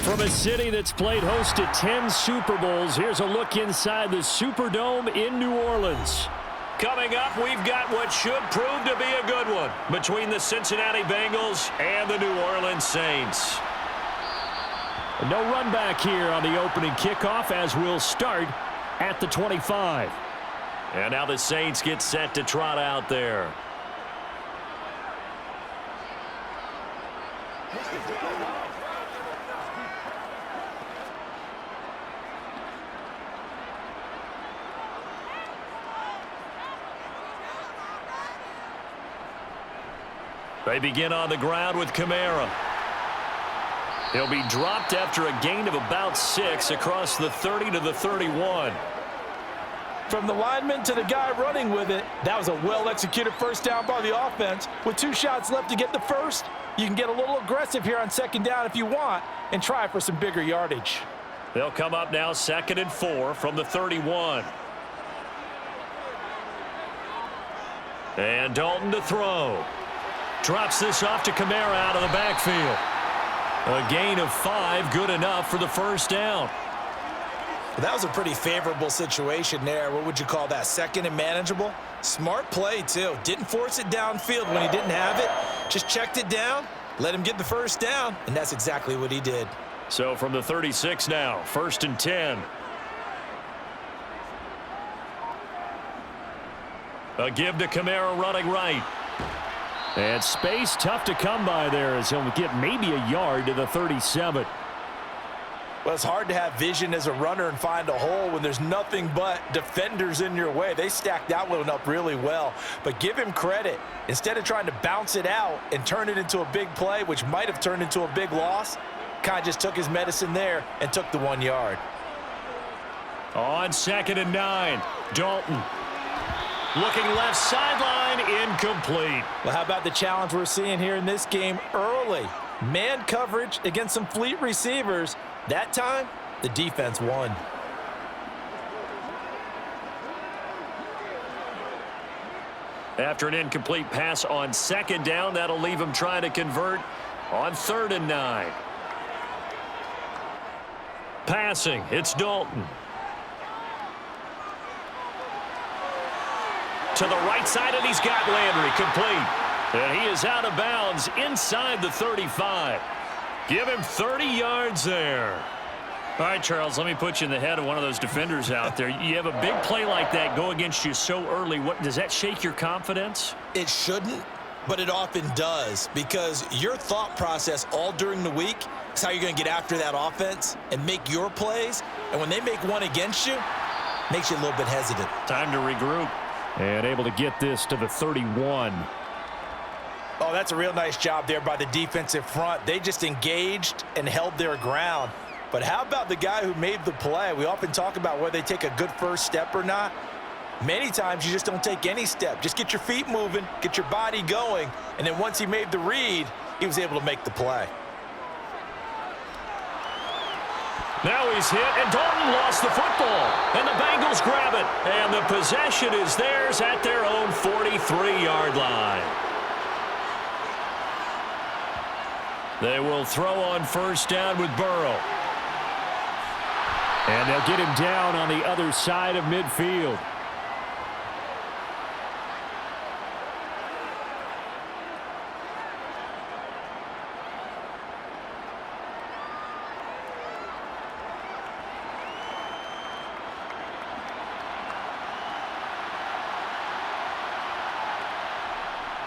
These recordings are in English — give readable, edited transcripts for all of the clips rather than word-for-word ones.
From a city that's played host to 10 Super Bowls, here's a look inside the Superdome in New Orleans. Coming up, we've got what should prove to be a good one between the Cincinnati Bengals and the New Orleans Saints. No run back here on the opening kickoff as we'll start at the 25. And now the Saints get set to trot out there. They begin on the ground with Kamara. He'll be dropped after a gain of about 6 across the 30 to the 31. From the lineman to the guy running with it, that was a well-executed first down by the offense. With 2 shots left to get the first, you can get a little aggressive here on second down if you want and try for some bigger yardage. They'll come up now 2nd and 4 from the 31. And Dalton to throw. Drops this off to Kamara out of the backfield. A gain of 5, good enough for the first down. That was a pretty favorable situation there. What would you call that? Second and manageable? Smart play, too. Didn't force it downfield when he didn't have it. Just checked it down, let him get the first down, and that's exactly what he did. So from the 36 now, 1st and 10. A give to Kamara running right. And space tough to come by there as he'll get maybe a yard to the 37. Well, it's hard to have vision as a runner and find a hole when there's nothing but defenders in your way. They stacked that one up really well. But give him credit. Instead of trying to bounce it out and turn it into a big play, which might have turned into a big loss, kind of just took his medicine there and took the 1 yard. On 2nd and 9, Dalton. Looking left sideline, incomplete. Well, how about the challenge we're seeing here in this game early? Man coverage against some fleet receivers. That time, the defense won. After an incomplete pass on 2nd down, that'll leave him trying to convert on 3rd and 9. Passing, it's Dalton. To the right side, and he's got Landry complete. And he is out of bounds inside the 35. Give him 30 yards there. All right, Charles, let me put you in the head of one of those defenders out there. You have a big play like that go against you so early. What does that shake your confidence? It shouldn't, but it often does, because your thought process all during the week is how you're going to get after that offense and make your plays. And when they make one against you, makes you a little bit hesitant. Time to regroup. And able to get this to the 31. Oh, that's a real nice job there by the defensive front. They just engaged and held their ground. But how about the guy who made the play? We often talk about whether they take a good first step or not. Many times you just don't take any step. Just get your feet moving, get your body going, and then once he made the read, he was able to make the play. Now he's hit, and Dalton lost the football. And the Bengals grab it. And the possession is theirs at their own 43-yard line. They will throw on 1st down with Burrow. And they'll get him down on the other side of midfield.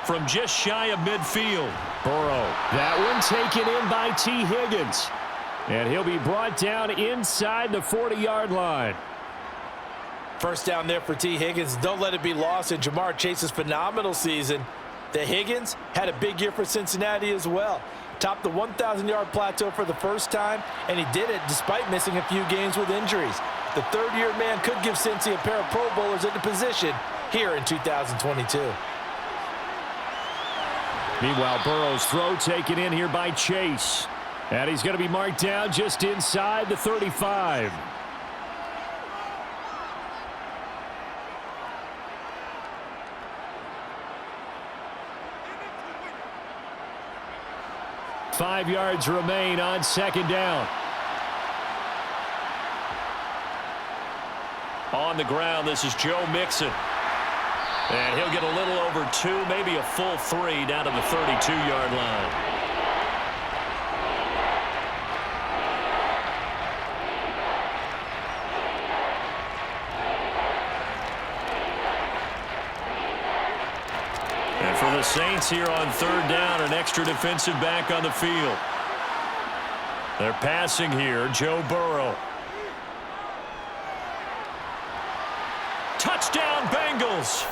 From just shy of midfield, Burrow. That one taken in by T. Higgins. And he'll be brought down inside the 40-yard line. First down there for T. Higgins. Don't let it be lost in Jamar Chase's phenomenal season. The Higgins had a big year for Cincinnati as well. Topped the 1,000-yard plateau for the first time, and he did it despite missing a few games with injuries. The third-year man could give Cincy a pair of Pro Bowlers at the position here in 2022. Meanwhile, Burrow's throw taken in here by Chase. And he's going to be marked down just inside the 35. .5 yards remain on 2nd down. On the ground, this is Joe Mixon. And he'll get a little over 2, maybe a full 3 down to the 32-yard line. And for the Saints here on 3rd down, an extra defensive back on the field. They're passing here, Joe Burrow. Touchdown, Bengals.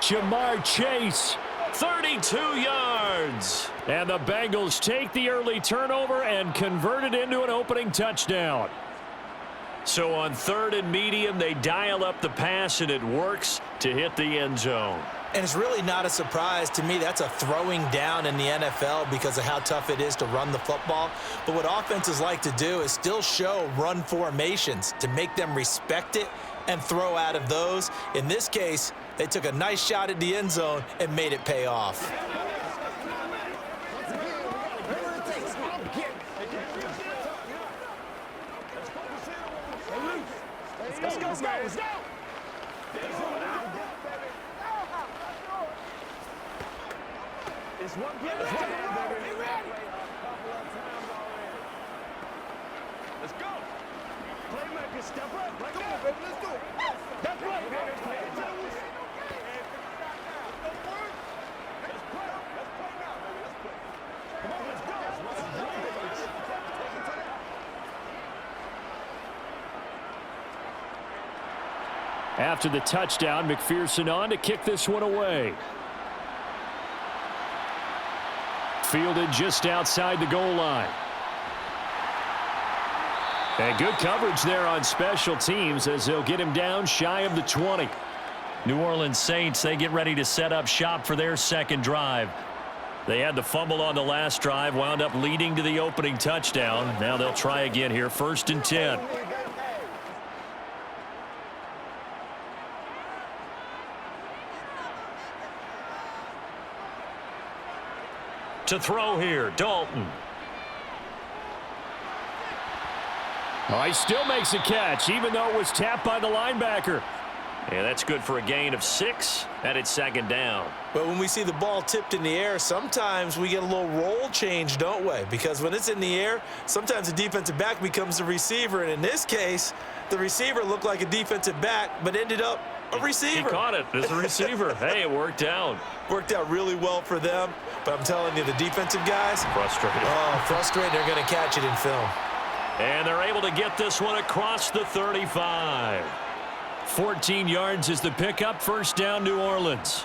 Jamar Chase, 32 yards. And the Bengals take the early turnover and convert it into an opening touchdown. So on 3rd and medium, they dial up the pass, and it works to hit the end zone. And it's really not a surprise to me. That's a throwing down in the NFL because of how tough it is to run the football. But what offenses like to do is still show run formations to make them respect it and throw out of those. In this case, they took a nice shot at the end zone and made it pay off. Let's go. It's one play. Let's go. Playmaker, step up. Right now, baby. Let's do it. That's right. Let's play now, baby. Let's play. Come on, let's go. After the touchdown, McPherson on to kick this one away. Fielded just outside the goal line. And good coverage there on special teams as they'll get him down shy of the 20. New Orleans Saints, they get ready to set up shop for their second drive. They had the fumble on the last drive, wound up leading to the opening touchdown. Now they'll try again here, 1st and 10. To throw here, Dalton. Oh, he still makes a catch, even though it was tapped by the linebacker. Yeah, that's good for a gain of 6, and it's 2nd down. But when we see the ball tipped in the air, sometimes we get a little roll change, don't we? Because when it's in the air, sometimes the defensive back becomes the receiver. And in this case, the receiver looked like a defensive back, but ended up a receiver. He caught it as a receiver. Hey, it worked out. Worked out really well for them. But I'm telling you, the defensive guys, Frustrated. oh, frustrated. They're going to catch it in film. And they're able to get this one across the 35. 14 yards is the pickup. 1st down, New Orleans.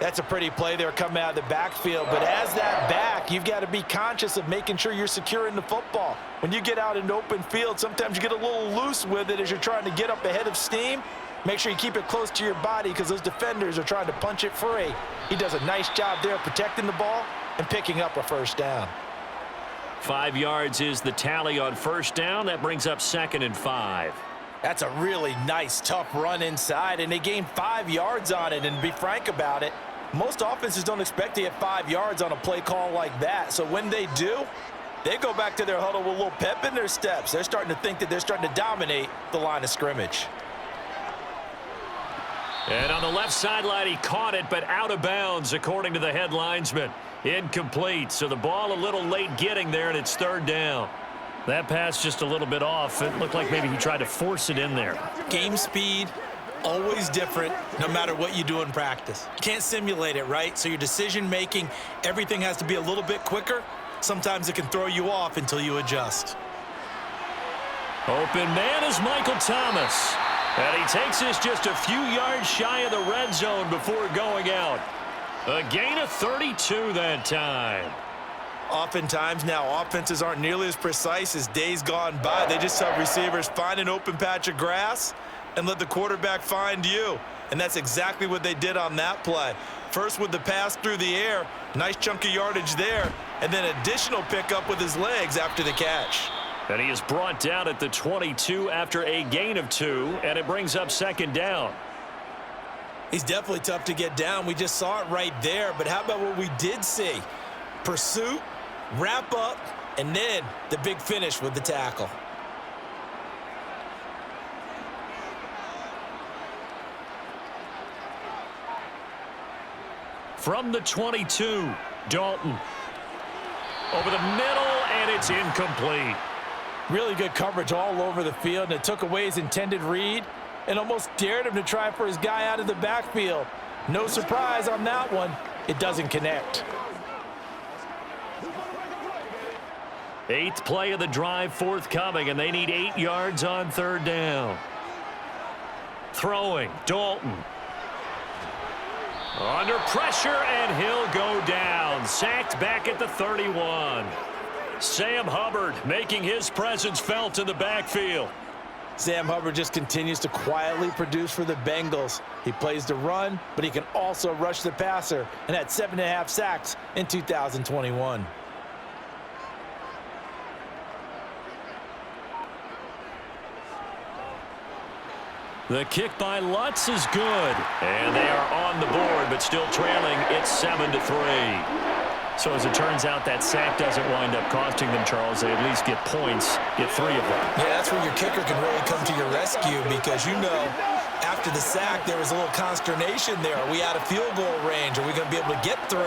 That's a pretty play there coming out of the backfield. But as that back, you've got to be conscious of making sure you're securing the football. When you get out in open field, sometimes you get a little loose with it as you're trying to get up ahead of steam. Make sure you keep it close to your body because those defenders are trying to punch it free. He does a nice job there protecting the ball and picking up a 1st down. 5 yards is the tally on 1st down. That brings up 2nd and 5. That's a really nice, tough run inside, and they gained 5 yards on it. And to be frank about it, most offenses don't expect to get 5 yards on a play call like that. So when they do, they go back to their huddle with a little pep in their steps. They're starting to think that they're starting to dominate the line of scrimmage. And on the left sideline, he caught it, but out of bounds, according to the head linesman. Incomplete, so the ball a little late getting there, and it's 3rd down. That pass just a little bit off. It looked like maybe he tried to force it in there. Game speed, always different, no matter what you do in practice. You can't simulate it, right? So your decision-making, everything has to be a little bit quicker. Sometimes it can throw you off until you adjust. Open man is Michael Thomas. And he takes this just a few yards shy of the red zone before going out. A gain of 32 that time. Oftentimes now, offenses aren't nearly as precise as days gone by. They just have receivers find an open patch of grass and let the quarterback find you. And that's exactly what they did on that play. First with the pass through the air, nice chunk of yardage there, and then additional pickup with his legs after the catch. And he is brought down at the 22 after a gain of 2, and it brings up 2nd down. He's definitely tough to get down. We just saw it right there, but how about what we did see? Pursuit, wrap up, and then the big finish with the tackle. From the 22, Dalton. Over the middle, and it's incomplete. Really good coverage all over the field, and it took away his intended read and almost dared him to try for his guy out of the backfield. No surprise on that one. It doesn't connect. 8th play of the drive forthcoming, and they need 8 yards on 3rd down. Throwing, Dalton. Under pressure, and he'll go down. Sacked back at the 31. Sam Hubbard making his presence felt in the backfield. Sam Hubbard just continues to quietly produce for the Bengals. He plays the run, but he can also rush the passer, and had 7.5 sacks in 2021. The kick by Lutz is good. And they are on the board, but still trailing. It's 7-3. So as it turns out, that sack doesn't wind up costing them, Charles. They at least get points, get 3 of them. Yeah, that's where your kicker can really come to your rescue, because you know after the sack there was a little consternation there. Are we out of field goal range? Are we going to be able to get 3?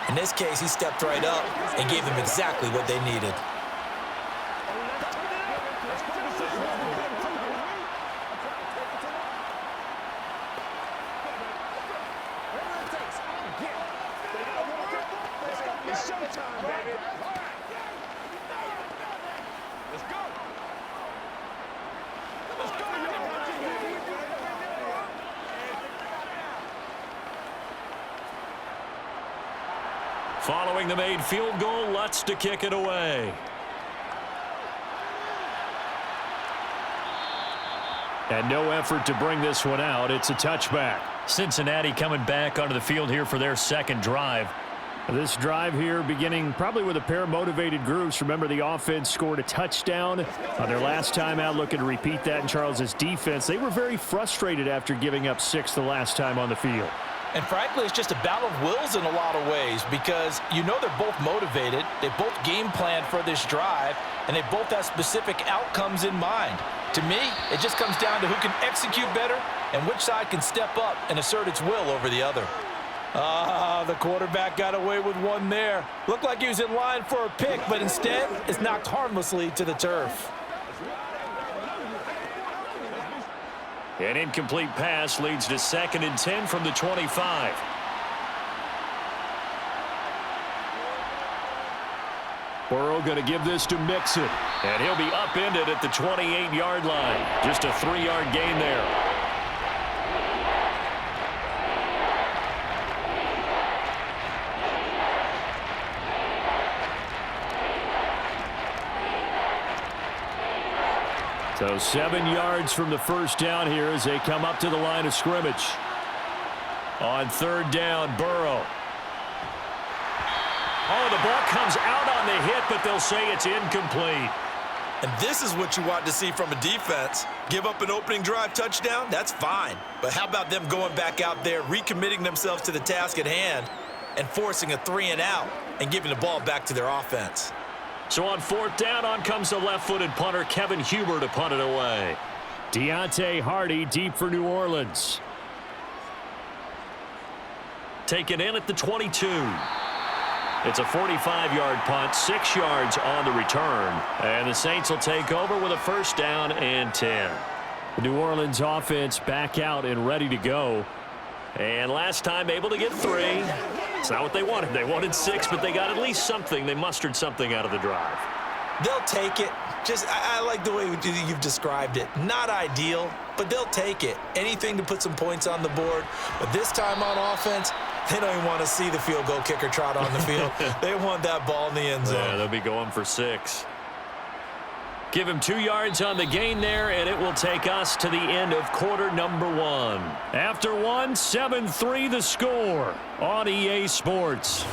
In this case, he stepped right up and gave them exactly what they needed. Following the made field goal, Lutz to kick it away. And no effort to bring this one out. It's a touchback. Cincinnati coming back onto the field here for their 2nd drive. This drive here beginning probably with a pair of motivated groups. Remember, the offense scored a touchdown on their last time out, looking to repeat that in Charles's defense. They were very frustrated after giving up 6 the last time on the field. And frankly, it's just a battle of wills in a lot of ways, because you know they're both motivated, they both game plan for this drive, and they both have specific outcomes in mind. To me, it just comes down to who can execute better and which side can step up and assert its will over the other. The quarterback got away with one there. Looked like he was in line for a pick, but instead is knocked harmlessly to the turf. An incomplete pass leads to 2nd and 10 from the 25. Burrow going to give this to Mixon. And he'll be upended at the 28-yard line. Just a 3-yard gain there. So 7 yards from the first down here as they come up to the line of scrimmage. On 3rd down, Burrow. Oh, the ball comes out on the hit, but they'll say it's incomplete. And this is what you want to see from a defense. Give up an opening drive touchdown, that's fine. But how about them going back out there, recommitting themselves to the task at hand, and forcing a 3-and-out and giving the ball back to their offense? So on 4th down, on comes the left-footed punter, Kevin Huber, to punt it away. Deontay Hardy deep for New Orleans. Taken in at the 22. It's a 45-yard punt, 6 yards on the return. And the Saints will take over with a 1st down and 10. The New Orleans offense back out and ready to go. And last time able to get 3. It's not what they wanted. They wanted 6, but they got at least something. They mustered something out of the drive. They'll take it. I like the way you've described it. Not ideal, but they'll take it. Anything to put some points on the board. But this time on offense, they don't even want to see the field goal kicker trot on the field. They want that ball in the end zone. Yeah, they'll be going for 6. Give him 2 yards on the gain there, and it will take us to the end of quarter number 1. After 1, 7-3 the score on EA Sports.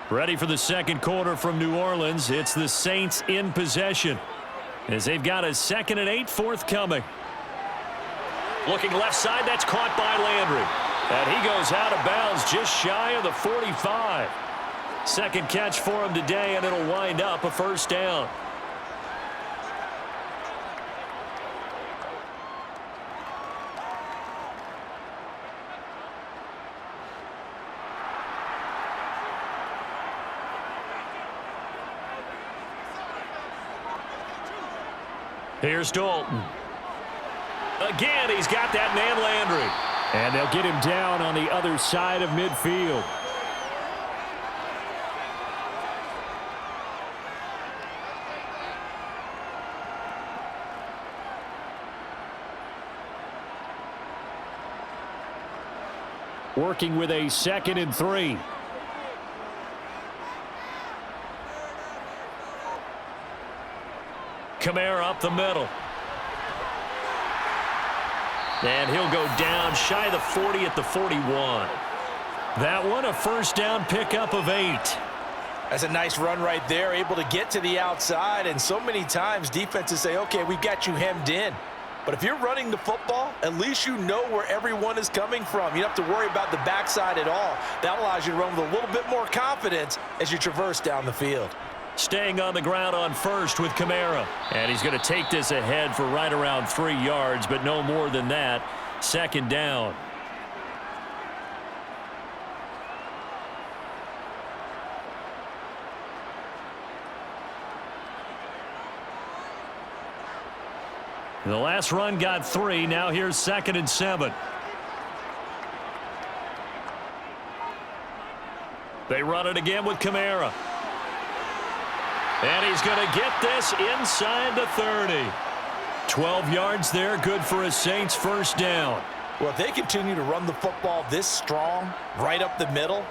Ready for the 2nd quarter from New Orleans. It's the Saints in possession as they've got a 2nd and 8 forthcoming. Looking left side, that's caught by Landry. And he goes out of bounds just shy of the 45. Second catch for him today, and it'll wind up a 1st down. Here's Dalton. Again, he's got that man Landry. And they'll get him down on the other side of midfield. Working with a 2nd and 3. Kamara up the middle. And he'll go down shy of the 40 at the 41. That one a first down pickup of 8. That's a nice run right there, able to get to the outside. And so many times defenses say, okay, we've got you hemmed in. But if you're running the football, at least you know where everyone is coming from. You don't have to worry about the backside at all. That allows you to run with a little bit more confidence as you traverse down the field. Staying on the ground on first with Kamara. And he's going to take this ahead for right around 3 yards, but no more than that. 2nd down. The last run got 3. Now here's 2nd and 7. They run it again with Kamara. And he's going to get this inside the 30. 12 yards there, good for a Saints first down. Well, if they continue to run the football this strong, right up the middle,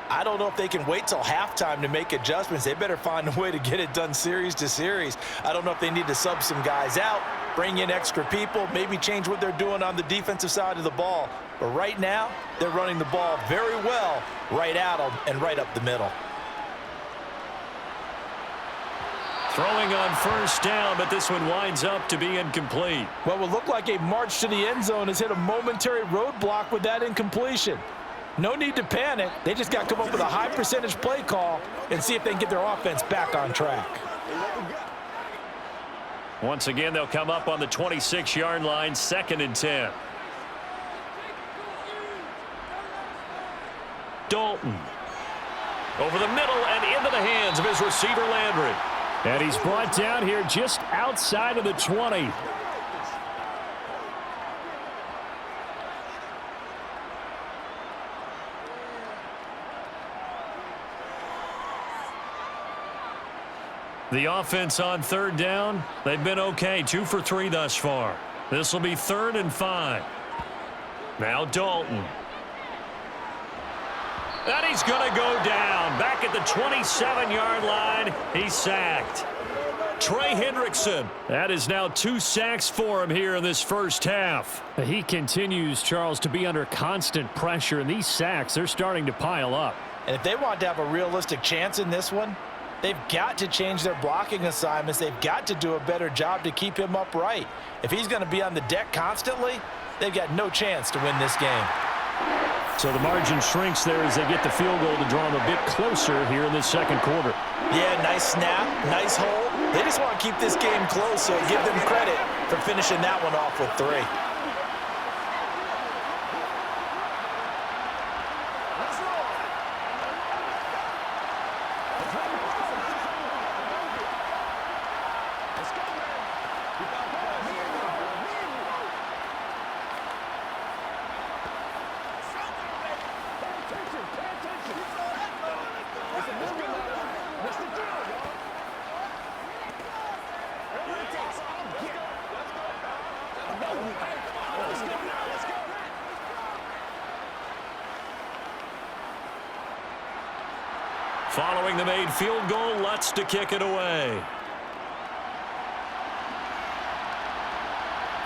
I don't know if they can wait till halftime to make adjustments. They better find a way to get it done series to series. I don't know if they need to sub some guys out, bring in extra people, maybe change what they're doing on the defensive side of the ball. But right now, they're running the ball very well right at them and right up the middle. Throwing on first down, but this one winds up to be incomplete. What will look like a march to the end zone has hit a momentary roadblock with that incompletion. No need to panic. They just got to come up with a high percentage play call and see if they can get their offense back on track. Once again, they'll come up on the 26-yard line, 2nd and 10. Dalton. Over the middle and into the hands of his receiver, Landry. And he's brought down here just outside of the 20. The offense on 3rd down, they've been okay, 2 for 3 thus far. This will be 3rd and 5. Now Dalton. And he's going to go down. Back at the 27-yard line, he's sacked. Trey Hendrickson. That is now 2 sacks for him here in this first half. He continues, Charles, to be under constant pressure, and these sacks, they're starting to pile up. And if they want to have a realistic chance in this one, they've got to change their blocking assignments. They've got to do a better job to keep him upright. If he's going to be on the deck constantly, they've got no chance to win this game. So the margin shrinks there as they get the field goal to draw them a bit closer here in this 2nd quarter. Yeah, nice snap, nice hold. They just want to keep this game close, so give them credit for finishing that one off with 3. Following the made field goal, Lutz to kick it away.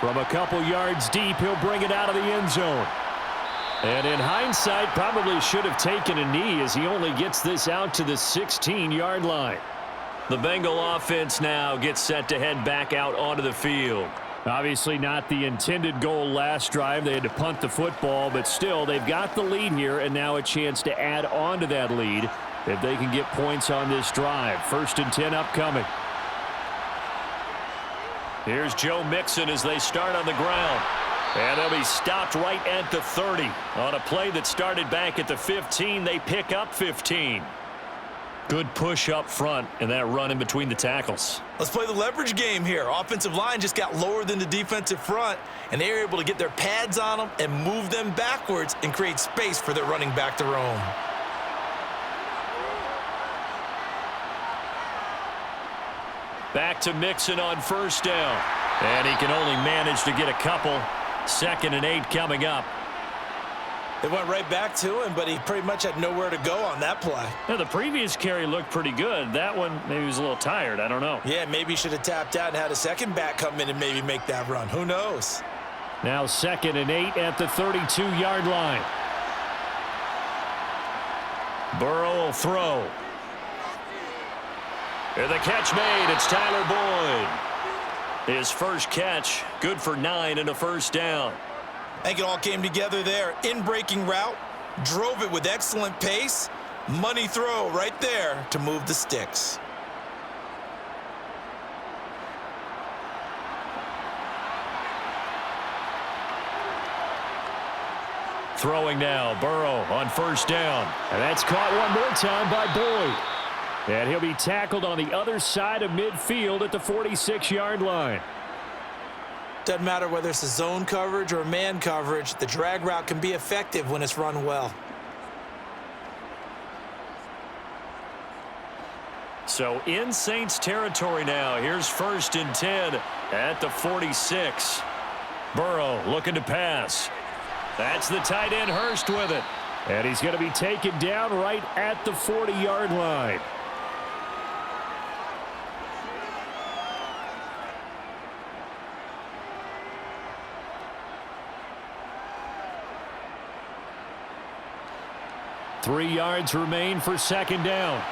From a couple yards deep, he'll bring it out of the end zone. And in hindsight, probably should have taken a knee as he only gets this out to the 16-yard line. The Bengal offense now gets set to head back out onto the field. Obviously not the intended goal last drive. They had to punt the football, but still, they've got the lead here, and now a chance to add on to that lead if they can get points on this drive. 1st and 10 upcoming. Here's Joe Mixon as they start on the ground. And they'll be stopped right at the 30. On a play that started back at the 15, they pick up 15. Good push up front and that run in between the tackles. Let's play the leverage game here. Offensive line just got lower than the defensive front, and they were able to get their pads on them and move them backwards and create space for their running back to roam. Back to Mixon on first down. And he can only manage to get a couple. 2nd and 8 coming up. They went right back to him, but he pretty much had nowhere to go on that play. Now, the previous carry looked pretty good. That one, maybe he was a little tired. I don't know. Yeah, maybe he should have tapped out and had a second back come in and maybe make that run. Who knows? Now 2nd and 8 at the 32-yard line. Burrow will throw. And the catch made. It's Tyler Boyd. His first catch, good for 9 and a first down. I think it all came together there. In-breaking route, drove it with excellent pace. Money throw right there to move the sticks. Throwing now, Burrow on first down. And that's caught one more time by Boyd. And he'll be tackled on the other side of midfield at the 46-yard line. Doesn't matter whether it's a zone coverage or man coverage, the drag route can be effective when it's run well. So in Saints territory now. Here's 1st and 10 at the 46. Burrow looking to pass. That's the tight end Hurst with it. And he's going to be taken down right at the 40-yard line. Three yards remain for 2nd down.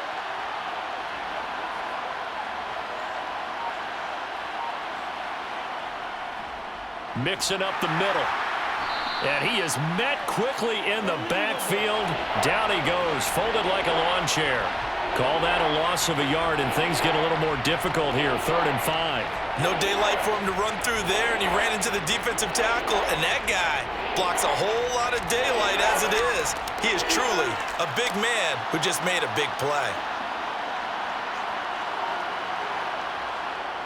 Mixing up the middle. And he is met quickly in the backfield. Down he goes, folded like a lawn chair. Call that a loss of a yard, and things get a little more difficult here. 3rd and 5. No daylight for him to run through there, and he ran into the defensive tackle, and that guy blocks a whole lot of daylight as it is. He is truly a big man who just made a big play.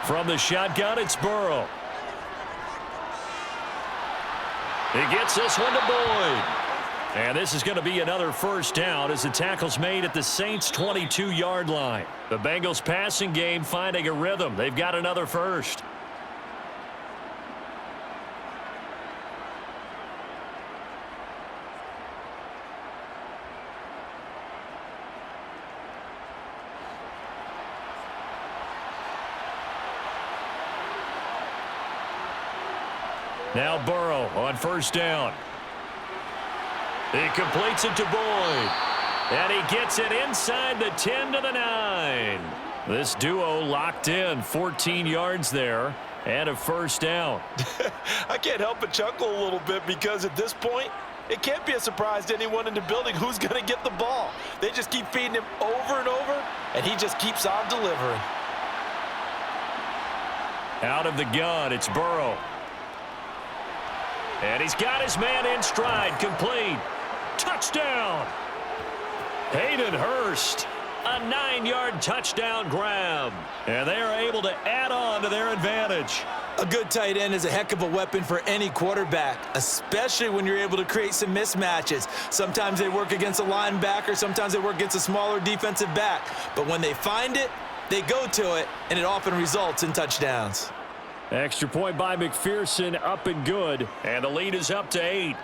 From the shotgun, it's Burrow. He gets this one to Boyd. And this is going to be another first down as the tackle's made at the Saints' 22-yard line. The Bengals passing game finding a rhythm. They've got another first. Now Burrow on first down. He completes it to Boyd. And he gets it inside the 10 to the 9. This duo locked in, 14 yards there, and a first down. I can't help but chuckle a little bit because at this point, it can't be a surprise to anyone in the building who's going to get the ball. They just keep feeding him over and over, and he just keeps on delivering. Out of the gun, it's Burrow. And he's got his man in stride, complete. Touchdown! Hayden Hurst, a 9-yard touchdown grab. And they are able to add on to their advantage. A good tight end is a heck of a weapon for any quarterback, especially when you're able to create some mismatches. Sometimes they work against a linebacker, sometimes they work against a smaller defensive back. But when they find it, they go to it, and it often results in touchdowns. Extra point by McPherson, up and good. And the lead is up to 8.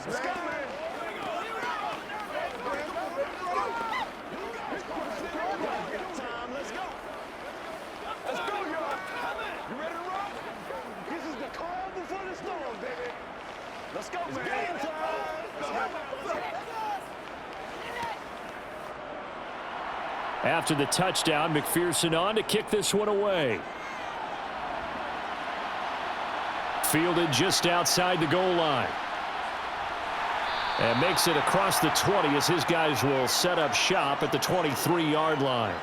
Let's go, man. After the touchdown, McPherson on to kick this one away. fielded just outside the goal line. And makes it across the 20 as his guys will set up shop at the 23-yard line.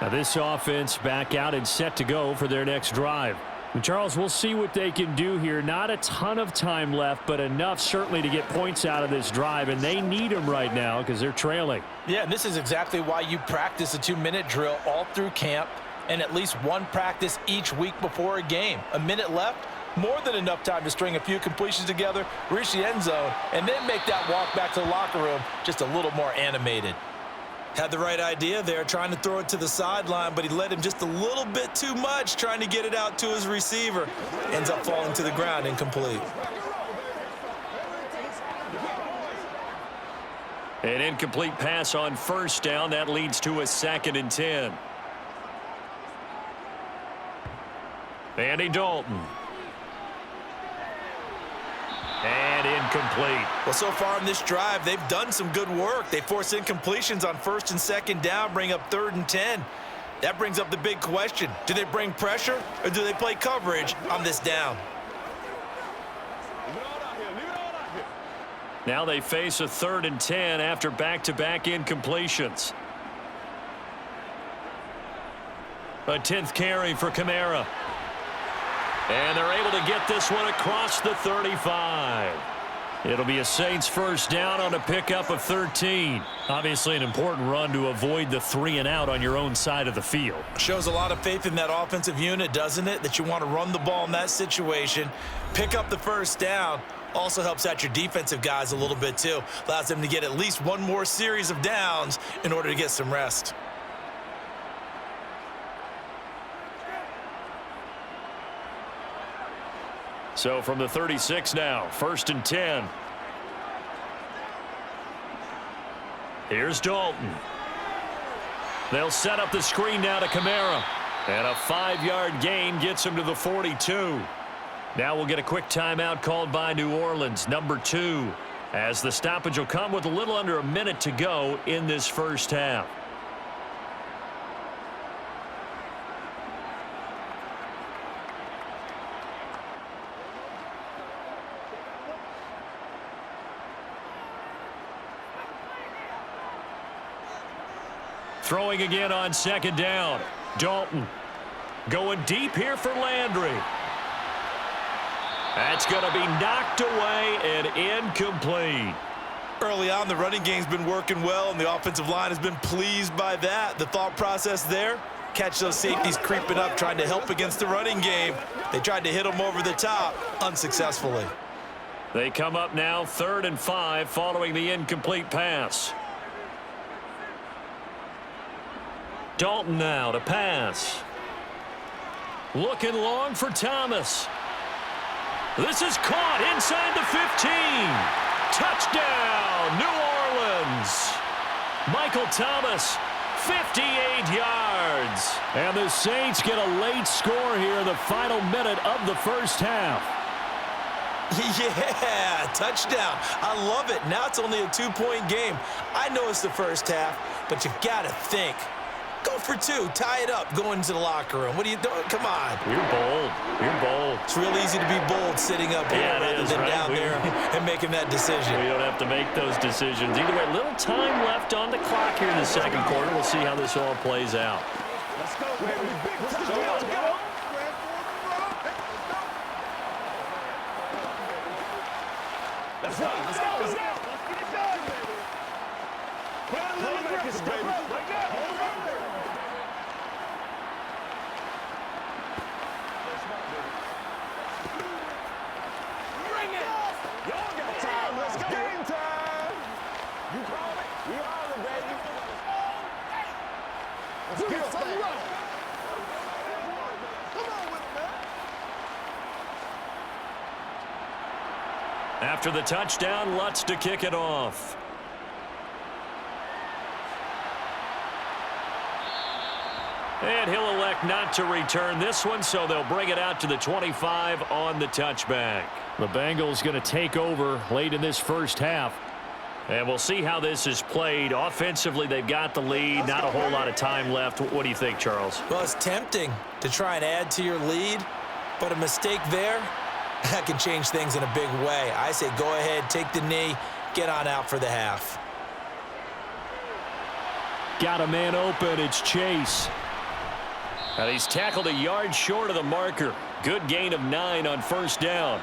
Now this offense back out and set to go for their next drive. And Charles, we'll see what they can do here. Not a ton of time left, but enough certainly to get points out of this drive, and they need them right now because they're trailing. Yeah, and this is exactly why you practice a 2-minute drill all through camp and at least one practice each week before a game. A minute left, more than enough time to string a few completions together, reach the end zone, and then make that walk back to the locker room just a little more animated. Had the right idea there, trying to throw it to the sideline, but he led him just a little bit too much, trying to get it out to his receiver. Ends up falling to the ground, incomplete. An incomplete pass on first down. That leads to a 2nd and 10. Andy Dalton. And incomplete. Well, so far in this drive, they've done some good work. They force incompletions on 1st and 2nd down, bring up 3rd and 10. That brings up the big question. Do they bring pressure or do they play coverage on this down? Now they face a 3rd and 10 after back-to-back incompletions. A 10th carry for Kamara. And they're able to get this one across the 35. It'll be a Saints first down on a pickup of 13. Obviously an important run to avoid the 3-and-out on your own side of the field. Shows a lot of faith in that offensive unit, doesn't it? That you want to run the ball in that situation. Pick up the first down. Also helps out your defensive guys a little bit too. Allows them to get at least one more series of downs in order to get some rest. So from the 36 now, 1st and 10. Here's Dalton. They'll set up the screen now to Kamara. And a 5-yard gain gets him to the 42. Now we'll get a quick timeout called by New Orleans, number 2, as the stoppage will come with a little under a minute to go in this first half. Throwing again on 2nd down. Dalton going deep here for Landry. That's going to be knocked away and incomplete. Early on, the running game's been working well, and the offensive line has been pleased by that. The thought process there, catch those safeties creeping up, trying to help against the running game. They tried to hit them over the top, unsuccessfully. They come up now 3rd and 5 following the incomplete pass. Dalton now to pass. Looking long for Thomas. This is caught inside the 15. Touchdown, New Orleans. Michael Thomas, 58 yards. And the Saints get a late score here in the final minute of the first half. Yeah, touchdown. I love it. Now it's only a 2-point game. I know it's the first half, but you've got to think. Go for 2. Tie it up. Go into the locker room. What are you doing? Come on. You're bold. You're bold. It's real easy to be bold sitting up here rather than down there and making that decision. We don't have to make those decisions. Either way, little time left on the clock here in the second quarter. We'll see how this all plays out. Let's go, baby. Big time. Let's go. Let's go. Let's go. Let's go. Let's get it done, baby. Put a little grip, baby. Right now. Bring it. Y'all got time. Let's go. Game time. You call it. We all it, baby. Let's get it. Come on with it, man. After the touchdown, Lutz to kick it off. And he'll elect not to return this one, so they'll bring it out to the 25 on the touchback. The Bengals going to take over late in this first half. And we'll see how this is played. Offensively, they've got the lead. Not a whole lot of time left. What do you think, Charles? Well, it's tempting to try and add to your lead, but a mistake there that can change things in a big way. I say go ahead, take the knee, get on out for the half. Got a man open. It's Chase. And he's tackled a yard short of the marker. Good gain of 9 on first down.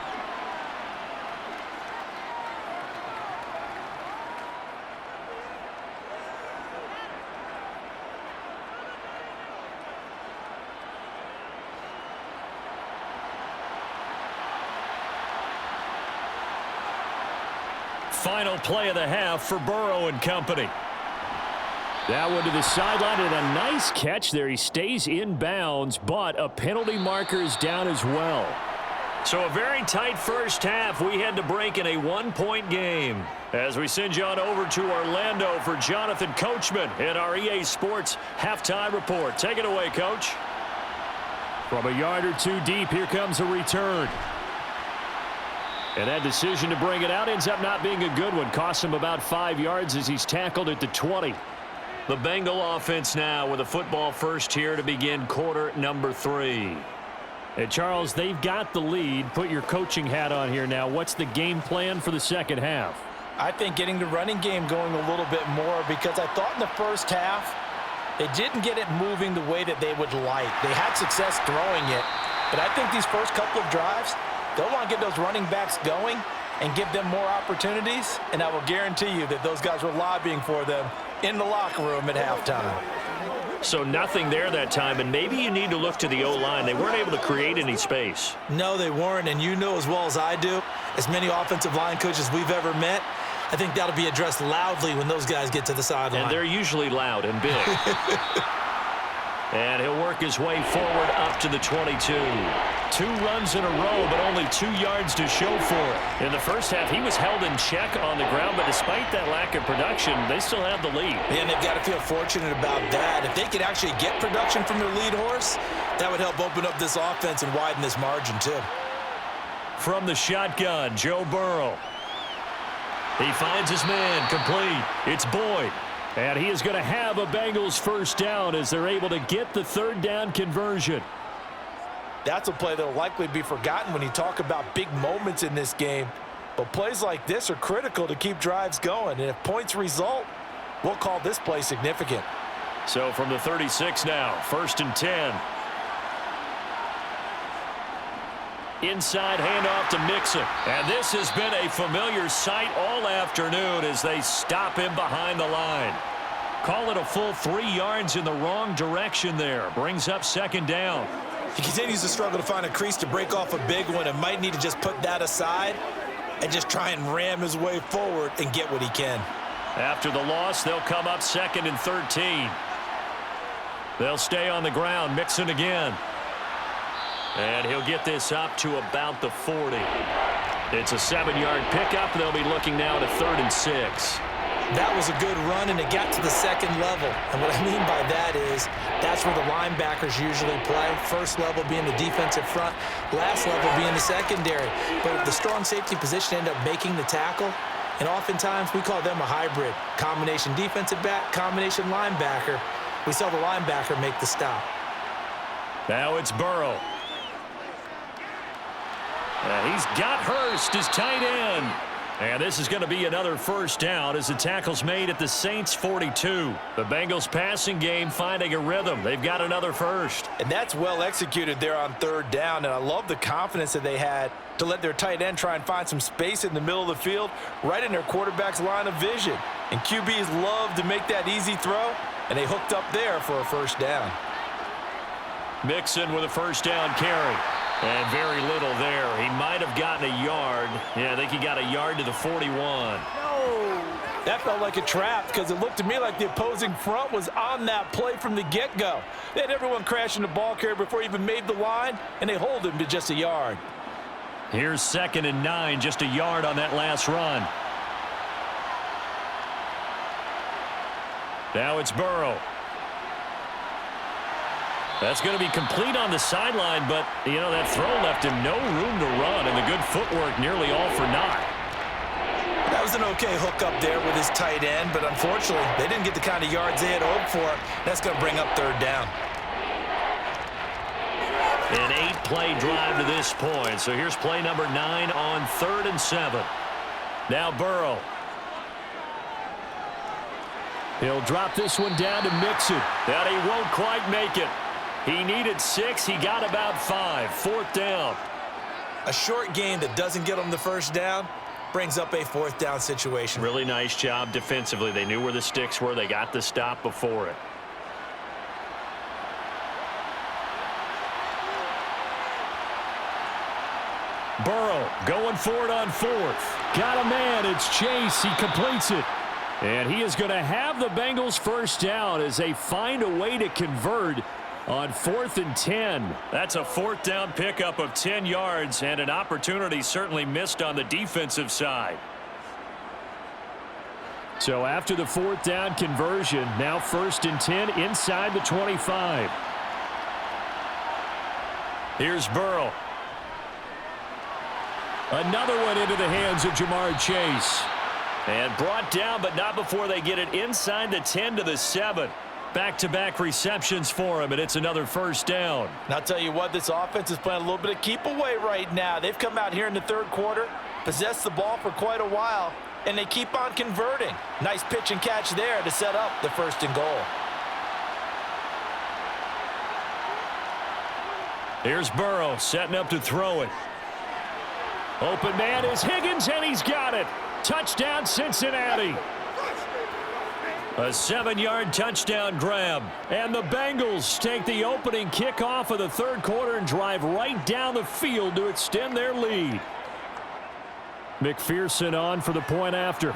Final play of the half for Burrow and company. That one to the sideline, and a nice catch there. He stays in bounds, but a penalty marker is down as well. So a very tight first half. We had to break in a 1-point game. As we send you on over to Orlando for Jonathan Coachman in our EA Sports halftime report. Take it away, Coach. From a yard or two deep, here comes a return. And that decision to bring it out ends up not being a good one. Costs him about 5 yards as he's tackled at the 20. The Bengal offense now with a football first here to begin quarter number 3. Hey, Charles, they've got the lead. Put your coaching hat on here now. What's the game plan for the second half? I think getting the running game going a little bit more, because I thought in the first half they didn't get it moving the way that they would like. They had success throwing it, but I think these first couple of drives, they'll want to get those running backs going and give them more opportunities, and I will guarantee you that those guys were lobbying for them in the locker room at halftime. So nothing there that time, and maybe you need to look to the O-line. They weren't able to create any space. No, they weren't, and you know as well as I do, as many offensive line coaches we've ever met, I think that'll be addressed loudly when those guys get to the sideline. And they're usually loud and big. And he'll work his way forward up to the 22. 2 runs in a row, but only 2 yards to show for it. In the first half, he was held in check on the ground, but despite that lack of production, they still have the lead. And they've got to feel fortunate about that. If they could actually get production from their lead horse, that would help open up this offense and widen this margin too. From the shotgun, Joe Burrow. He finds his man, complete. It's Boyd. And he is going to have a Bengals first down as they're able to get the third down conversion. That's a play that will likely be forgotten when you talk about big moments in this game. But plays like this are critical to keep drives going. And if points result, we'll call this play significant. So from the 36 now, 1st and 10. Inside handoff to Mixon. And this has been a familiar sight all afternoon as they stop him behind the line. Call it a full 3 yards in the wrong direction there. Brings up 2nd down. He continues to struggle to find a crease to break off a big one and might need to just put that aside and just try and ram his way forward and get what he can. After the loss, they'll come up 2nd and 13. They'll stay on the ground. Mixon again. And he'll get this up to about the 40. It's a 7-yard pickup. They'll be looking now to 3rd and 6. That was a good run, and it got to the 2nd level. And what I mean by that is that's where the linebackers usually play. First level being the defensive front, last level being the secondary. But the strong safety position ended up making the tackle, and oftentimes we call them a hybrid. Combination defensive back, combination linebacker. We saw the linebacker make the stop. Now it's Burrow. And he's got Hurst as tight end. And this is going to be another first down as the tackle's made at the Saints' 42. The Bengals passing game finding a rhythm. They've got another first. And that's well executed there on 3rd down. And I love the confidence that they had to let their tight end try and find some space in the middle of the field, right in their quarterback's line of vision. And QBs love to make that easy throw, and they hooked up there for a first down. Mixon with a first down carry. And very little there. He might have gotten a yard. Yeah, I think he got a yard to the 41. No. That felt like a trap because it looked to me like the opposing front was on that play from the get-go. They had everyone crashing the ball carrier before he even made the line, and they hold him to just a yard. Here's 2nd and 9, just a yard on that last run. Now it's Burrow. That's going to be complete on the sideline, but, you know, that throw left him no room to run, and the good footwork nearly all for naught. That was an okay hookup there with his tight end, but unfortunately, they didn't get the kind of yards they had hoped for. That's going to bring up 3rd down. An 9-play drive to this point. So here's play number 9 on 3rd and 7. Now Burrow. He'll drop this one down to Mixon. And he won't quite make it. He needed 6. He got about 5. 4th down. A short game that doesn't get them the first down brings up a 4th down situation. Really nice job defensively. They knew where the sticks were. They got the stop before it. Burrow going for it on 4th. Got a man. It's Chase. He completes it. And he is going to have the Bengals first down as they find a way to convert on 4th and 10. That's a 4th down pickup of 10 yards and an opportunity certainly missed on the defensive side. So after the 4th down conversion, now 1st and 10 inside the 25. Here's Burrow. Another one into the hands of Jamar Chase. And brought down, but not before they get it inside the 10 to the 7. Back-to-back receptions for him, and it's another first down. And I'll tell you what, this offense is playing a little bit of keep away right now. They've come out here in the 3rd quarter, possessed the ball for quite a while, and they keep on converting. Nice pitch and catch there to set up the 1st and goal. Here's Burrow setting up to throw it. Open man is Higgins, and he's got it. Touchdown, Cincinnati. A 7-yard touchdown grab. And the Bengals take the opening kickoff of the 3rd quarter and drive right down the field to extend their lead. McPherson on for the point after.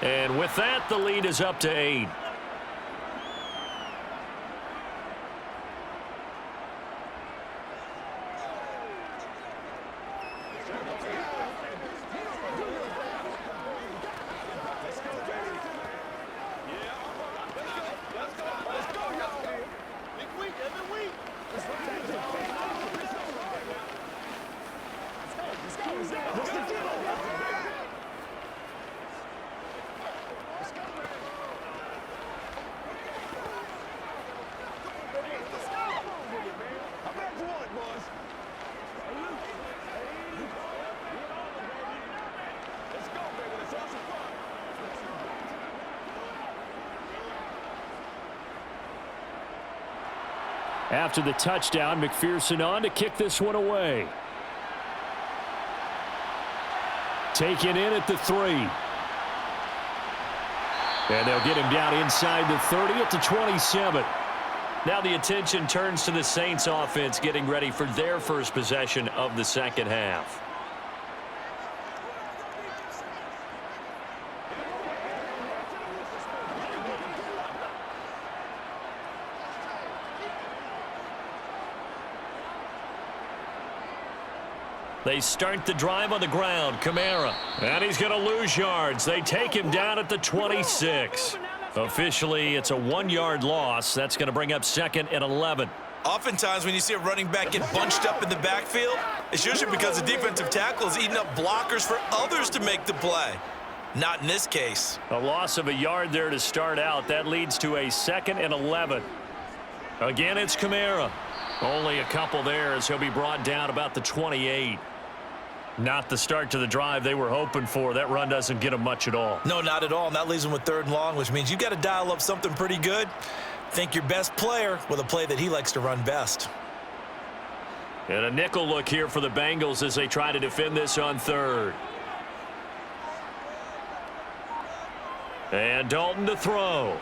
And with that, the lead is up to 8. After the touchdown, McPherson on to kick this one away. Taken in at the 3. And they'll get him down inside the 30 at the 27. Now the attention turns to the Saints offense getting ready for their first possession of the second half. They start the drive on the ground. Kamara. And he's going to lose yards. They take him down at the 26. Officially, it's a 1-yard loss. That's going to bring up 2nd and 11. Oftentimes when you see a running back get bunched up in the backfield, it's usually because the defensive tackle is eating up blockers for others to make the play. Not in this case. A loss of a yard there to start out. That leads to a 2nd and 11. Again, it's Kamara. Only a couple there as he'll be brought down about the 28. Not the start to the drive they were hoping for. That run doesn't get them much at all. No, not at all. And that leaves them with 3rd and long, which means you've got to dial up something pretty good. Think your best player with a play that he likes to run best. And a nickel look here for the Bengals as they try to defend this on 3rd. And Dalton to throw.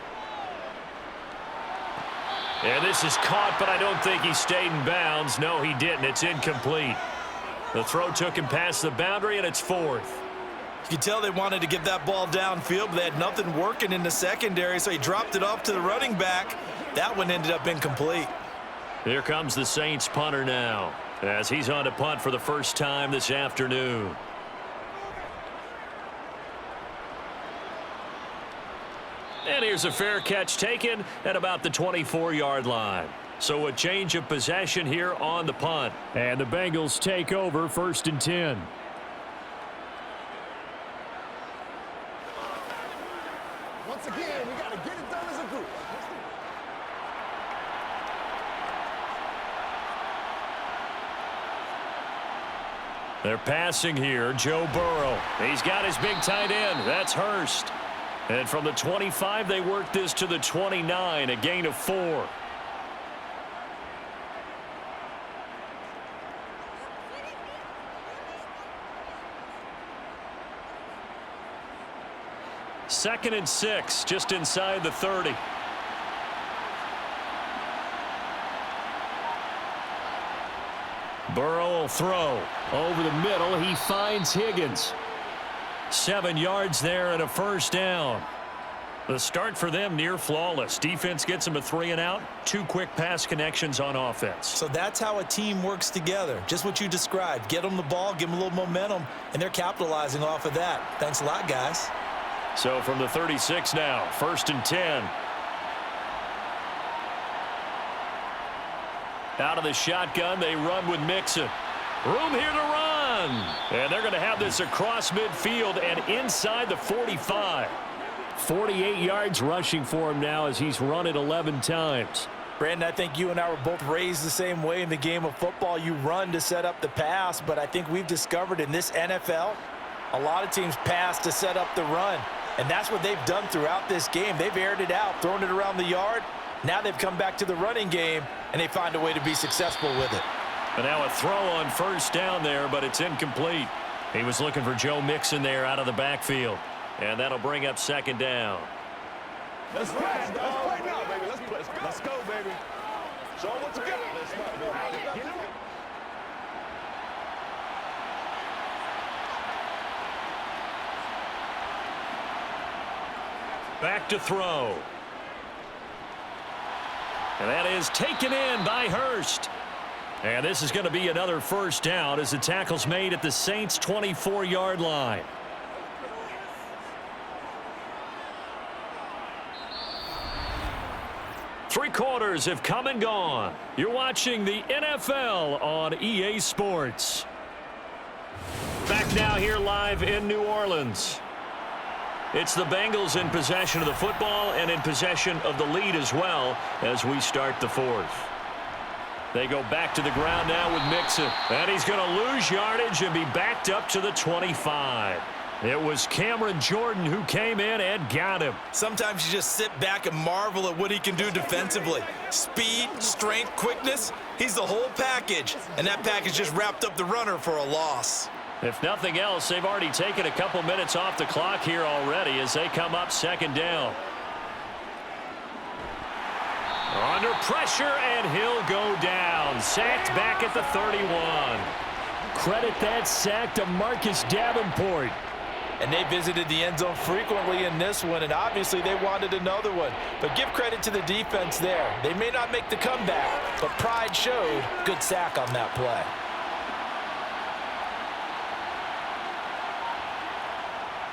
And this is caught, but I don't think he stayed in bounds. No, he didn't. It's incomplete. The throw took him past the boundary, and it's 4th. You can tell they wanted to get that ball downfield, but they had nothing working in the secondary, so he dropped it off to the running back. That one ended up incomplete. Here comes the Saints punter now, as he's on to punt for the first time this afternoon. And here's a fair catch taken at about the 24-yard line. So a change of possession here on the punt. And the Bengals take over 1st and 10. Once again, we got to get it done as a group. They're passing here. Joe Burrow. He's got his big tight end. That's Hurst. And from the 25, they work this to the 29, a gain of 4. Second and 6, just inside the 30. Burrow will throw. Over the middle, he finds Higgins. 7 yards there and a first down. The start for them near flawless. Defense gets them a 3 and out. 2 quick pass connections on offense. So that's how a team works together. Just what you described. Get them the ball, give them a little momentum, and they're capitalizing off of that. Thanks a lot, guys. So from the 36 now, 1st and 10. Out of the shotgun, they run with Mixon. Room here to run. And they're going to have this across midfield and inside the 45. 48 yards rushing for him now as he's run it 11 times. Brandon, I think you and I were both raised the same way in the game of football. You run to set up the pass, but I think we've discovered in this NFL, a lot of teams pass to set up the run. And that's what they've done throughout this game. They've aired it out, thrown it around the yard. Now they've come back to the running game, and they find a way to be successful with it. And now a throw on first down there, but it's incomplete. He was looking for Joe Mixon there out of the backfield. And that'll bring up 2nd down. Let's play now, baby. Let's go, baby. Show them what you got. Let's go, baby. Back to throw. And that is taken in by Hurst. And this is going to be another first down as the tackle's made at the Saints' 24-yard line. Three quarters have come and gone. You're watching the NFL on EA Sports. Back now here live in New Orleans. It's the Bengals in possession of the football and in possession of the lead as well as we start the 4th. They go back to the ground now with Mixon. And he's going to lose yardage and be backed up to the 25. It was Cameron Jordan who came in and got him. Sometimes you just sit back and marvel at what he can do defensively. Speed, strength, quickness, he's the whole package. And that package just wrapped up the runner for a loss. If nothing else, they've already taken a couple minutes off the clock here already as they come up 2nd down. Under pressure, and he'll go down. Sacked back at the 31. Credit that sack to Marcus Davenport. And they visited the end zone frequently in this one, and obviously they wanted another one. But give credit to the defense there. They may not make the comeback, but pride showed. Good sack on that play.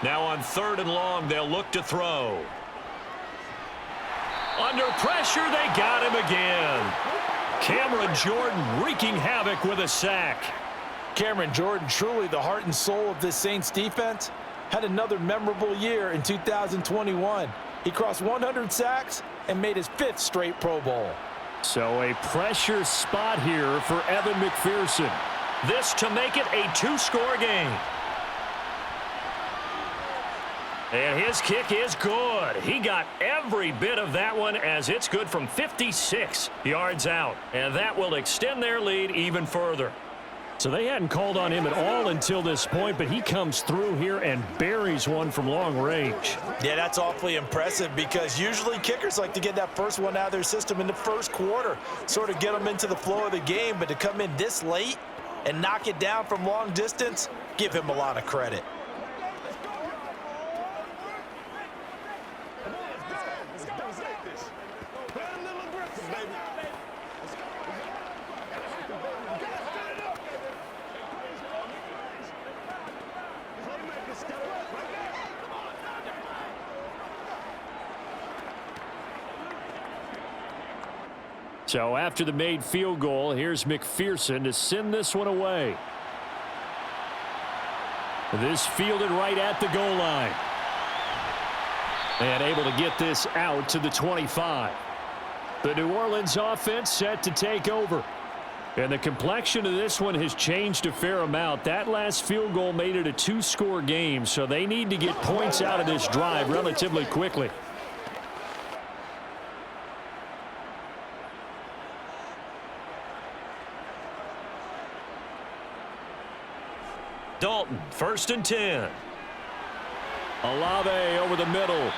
Now on 3rd and long, they'll look to throw. Under pressure, they got him again. Cameron Jordan wreaking havoc with a sack. Cameron Jordan, truly the heart and soul of this Saints defense, had another memorable year in 2021. He crossed 100 sacks and made his 5th straight Pro Bowl. So a pressure spot here for Evan McPherson. This to make it a 2-score game. And his kick is good. He got every bit of that one as it's good from 56 yards out. And that will extend their lead even further. So they hadn't called on him at all until this point, but he comes through here and buries one from long range. Yeah, that's awfully impressive because usually kickers like to get that first one out of their system in the first quarter, sort of get them into the flow of the game. But to come in this late and knock it down from long distance, give him a lot of credit. So after the made field goal, here's McPherson to send this one away. This fielded right at the goal line. And able to get this out to the 25. The New Orleans offense set to take over. And the complexion of this one has changed a fair amount. That last field goal made it a 2-score game, so they need to get points out of this drive relatively quickly. Dalton, 1st and 10. Olave over the middle.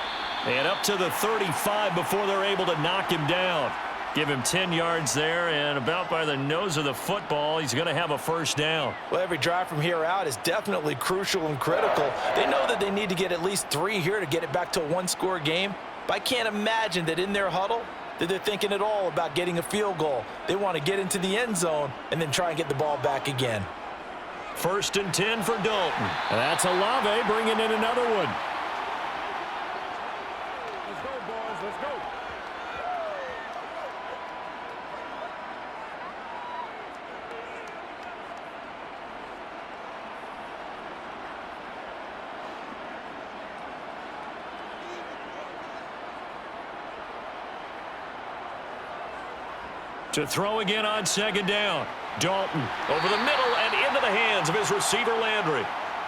And up to the 35 before they're able to knock him down. Give him 10 yards there, and about by the nose of the football, he's going to have a 1st down. Well, every drive from here out is definitely crucial and critical. They know that they need to get at least 3 here to get it back to a 1-score game. But I can't imagine that in their huddle that they're thinking at all about getting a field goal. They want to get into the end zone and then try and get the ball back again. 1st and 10 for Dalton. And that's Olave bringing in another one. Let's go, boys. Let's go. To throw again on 2nd down. Dalton over the middle and into the hands of his receiver Landry.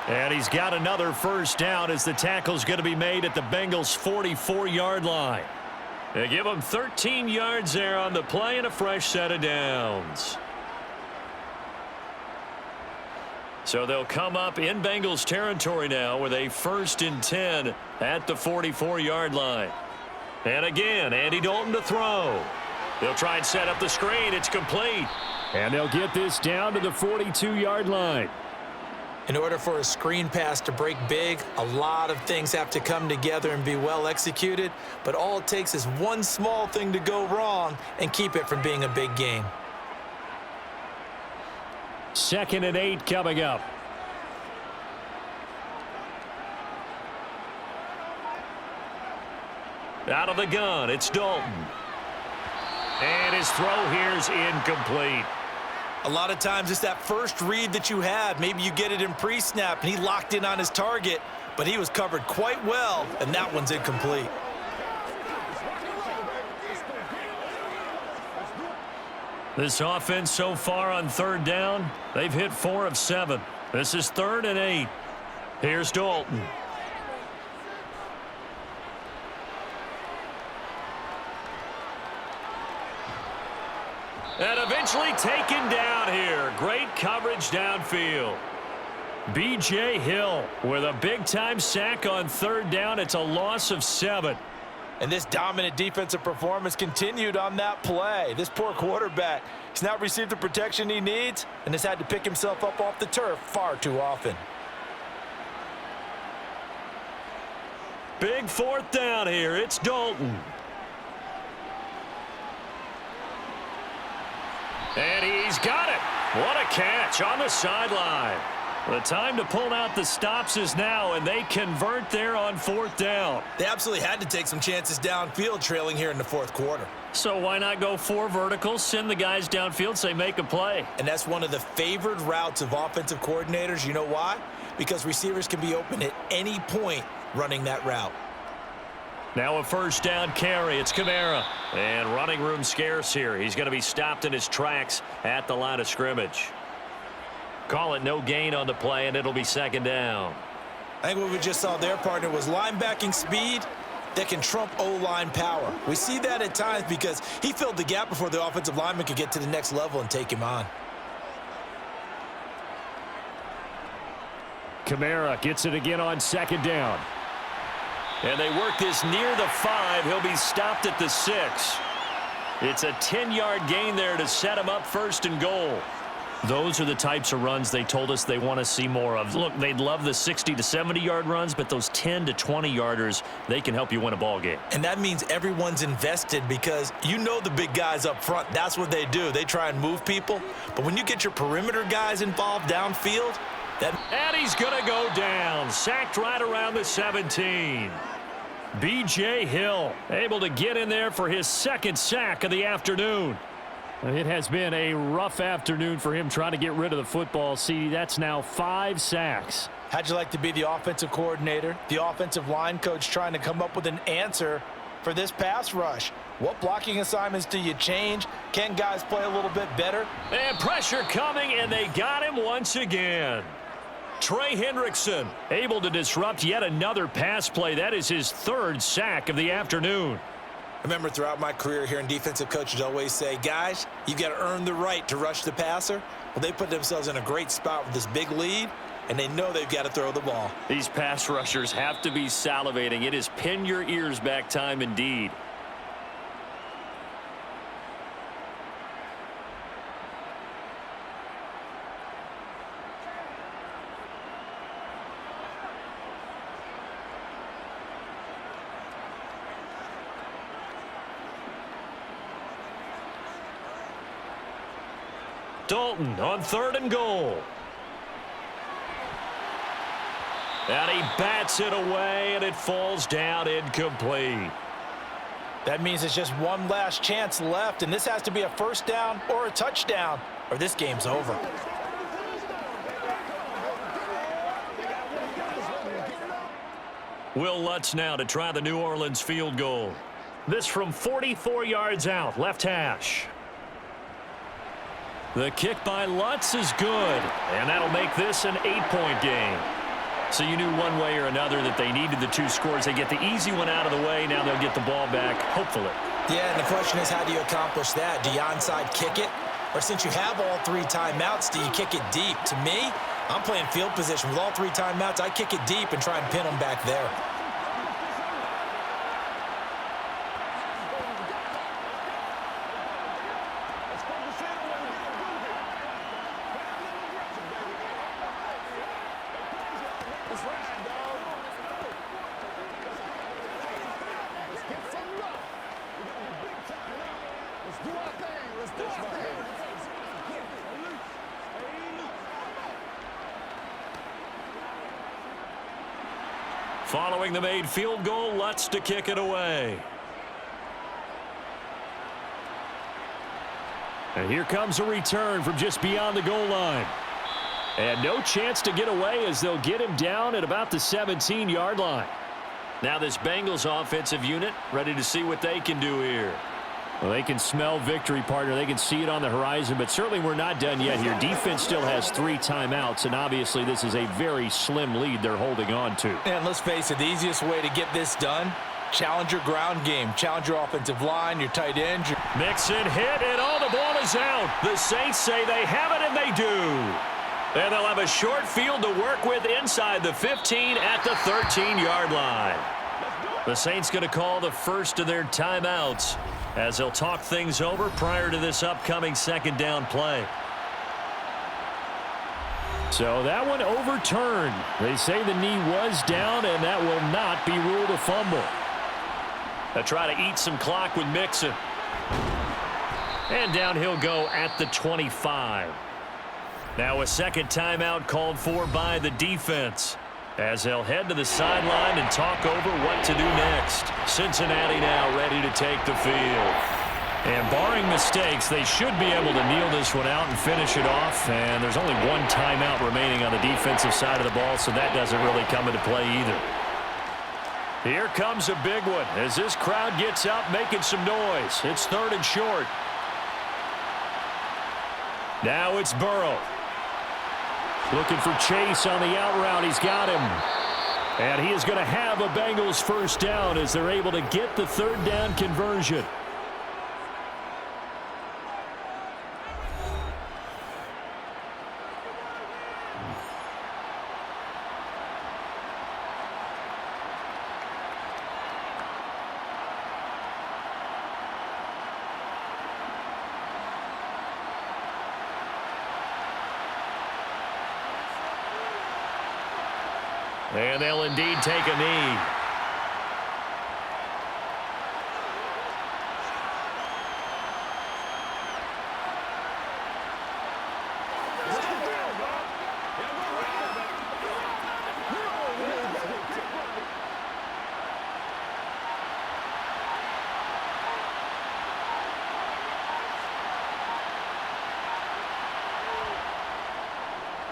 And he's got another 1st down as the tackle's going to be made at the Bengals' 44-yard line. They give him 13 yards there on the play and a fresh set of downs. So they'll come up in Bengals territory now with a 1st and 10 at the 44-yard line. And again, Andy Dalton to throw. They'll try and set up the screen. It's complete. And they'll get this down to the 42-yard line. In order for a screen pass to break big, a lot of things have to come together and be well executed. But all it takes is one small thing to go wrong and keep it from being a big game. 2nd and 8 coming up. Out of the gun, it's Dalton. And his throw here's incomplete. A lot of times it's that first read that you have. Maybe you get it in pre-snap, and he locked in on his target, but he was covered quite well, and that one's incomplete. This offense so far on 3rd down, they've hit 4 of 7. This is 3rd and 8. Here's Dalton. And eventually taken down here. Great coverage downfield. B.J. Hill with a big-time sack on 3rd down. It's a loss of 7. And this dominant defensive performance continued on that play. This poor quarterback, he's not received the protection he needs and has had to pick himself up off the turf far too often. Big 4th down here. It's Dalton. And he's got it. What a catch on the sideline. The time to pull out the stops is now, and they convert there on 4th down. They absolutely had to take some chances downfield trailing here in the 4th quarter. So why not go 4 verticals, send the guys downfield, say make a play? And that's one of the favored routes of offensive coordinators. You know why? Because receivers can be open at any point running that route. Now a 1st down carry. It's Kamara. And running room scarce here. He's going to be stopped in his tracks at the line of scrimmage. Call it no gain on the play, and it'll be 2nd down. I think what we just saw there, partner, was linebacking speed that can trump O-line power. We see that at times because he filled the gap before the offensive lineman could get to the next level and take him on. Kamara gets it again on 2nd down. And they work this near the 5. He'll be stopped at the 6. It's a 10-yard gain there to set him up 1st and goal. Those are the types of runs they told us they want to see more of. Look, they'd love the 60 to 70-yard runs, but those 10 to 20-yarders, they can help you win a ball game. And that means everyone's invested because you know the big guys up front, that's what they do. They try and move people. But when you get your perimeter guys involved downfield, and he's going to go down. Sacked right around the 17. B.J. Hill able to get in there for his 2nd sack of the afternoon. It has been a rough afternoon for him trying to get rid of the football. See, that's now 5 sacks. How'd you like to be the offensive coordinator, the offensive line coach trying to come up with an answer for this pass rush. What blocking assignments do you change? Can guys play a little bit better? And pressure coming, and they got him once again. Trey Hendrickson able to disrupt yet another pass play. That is his third sack of the afternoon. I remember throughout my career hearing defensive coaches always say, guys, you got to earn the right to rush the passer. Well, they put themselves in a great spot with this big lead, and they know they've got to throw the ball. These pass rushers have to be salivating. It is pin your ears back time indeed. Dalton on 3rd and goal. And he bats it away, and it falls down incomplete. That means it's just one last chance left, and this has to be a first down or a touchdown, or this game's over. Will Lutz now to try the New Orleans field goal. This from 44 yards out, left hash. The kick by Lutz is good, and that'll make this an 8-point game. So you knew one way or another that they needed the 2 scores. They get the easy one out of the way. Now they'll get the ball back, hopefully. Yeah, and the question is, how do you accomplish that? Do you onside kick it? Or since you have all 3 timeouts, do you kick it deep? To me, I'm playing field position. With all 3 timeouts, I kick it deep and try and pin them back there. Following the made field goal, Lutz to kick it away. And here comes a return from just beyond the goal line. And no chance to get away as they'll get him down at about the 17-yard line. Now this Bengals offensive unit ready to see what they can do here. Well, they can smell victory, partner. They can see it on the horizon, but certainly we're not done yet here. Defense still has 3 timeouts, and obviously this is a very slim lead they're holding on to. And let's face it, the easiest way to get this done, challenge your ground game. Challenge your offensive line, your tight end. Mixon hit, and all the ball is out. The Saints say they have it, and they do. And they'll have a short field to work with inside the 15 at the 13-yard line. The Saints going to call the first of their timeouts as they'll talk things over prior to this upcoming 2nd down play. So that one overturned. They say the knee was down, and that will not be ruled a fumble. They'll try to eat some clock with Mixon. And down he'll go at the 25. Now a 2nd timeout called for by the defense, as they'll head to the sideline and talk over what to do next. Cincinnati now ready to take the field. And barring mistakes, they should be able to kneel this one out and finish it off. And there's only 1 timeout remaining on the defensive side of the ball, so that doesn't really come into play either. Here comes a big one as this crowd gets up making some noise. It's 3rd and short. Now it's Burrow. Looking for Chase on the out route. He's got him. And he is going to have a Bengals first down as they're able to get the 3rd down conversion. And they'll indeed take a knee.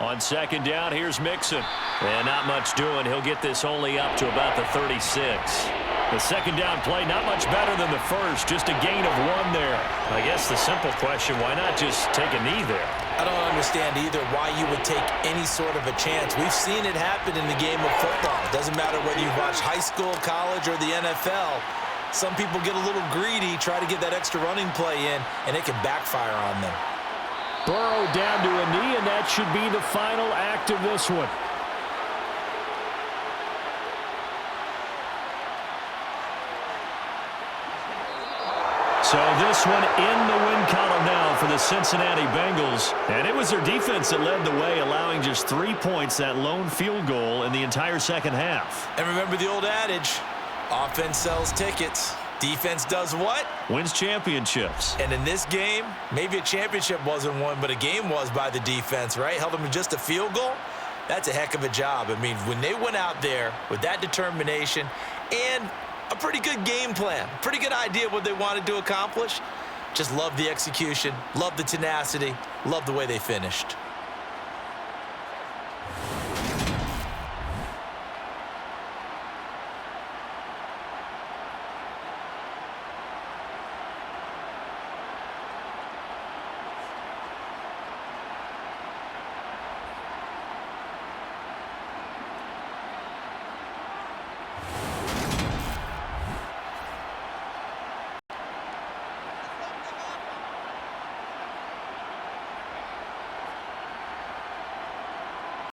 On 2nd down, here's Mixon. And not much doing. He'll get this only up to about the 36. The second down play, not much better than the first, just a gain of 1 there. I guess the simple question, why not just take a knee there? I don't understand either why you would take any sort of a chance. We've seen it happen in the game of football. It doesn't matter whether you watch high school, college, or the NFL. Some people get a little greedy, try to get that extra running play in, and it can backfire on them. Burrow down to a knee, and that should be the final act of this one. So this one in the win column now for the Cincinnati Bengals. And it was their defense that led the way, allowing just 3 points, that lone field goal in the entire second half. And remember the old adage, offense sells tickets. Defense does what? Wins championships. And in this game, maybe a championship wasn't won, but a game was by the defense, right? Held them to just a field goal. That's a heck of a job. I mean, when they went out there with that determination and a pretty good game plan, pretty good idea what they wanted to accomplish, just love the execution, love the tenacity, love the way they finished.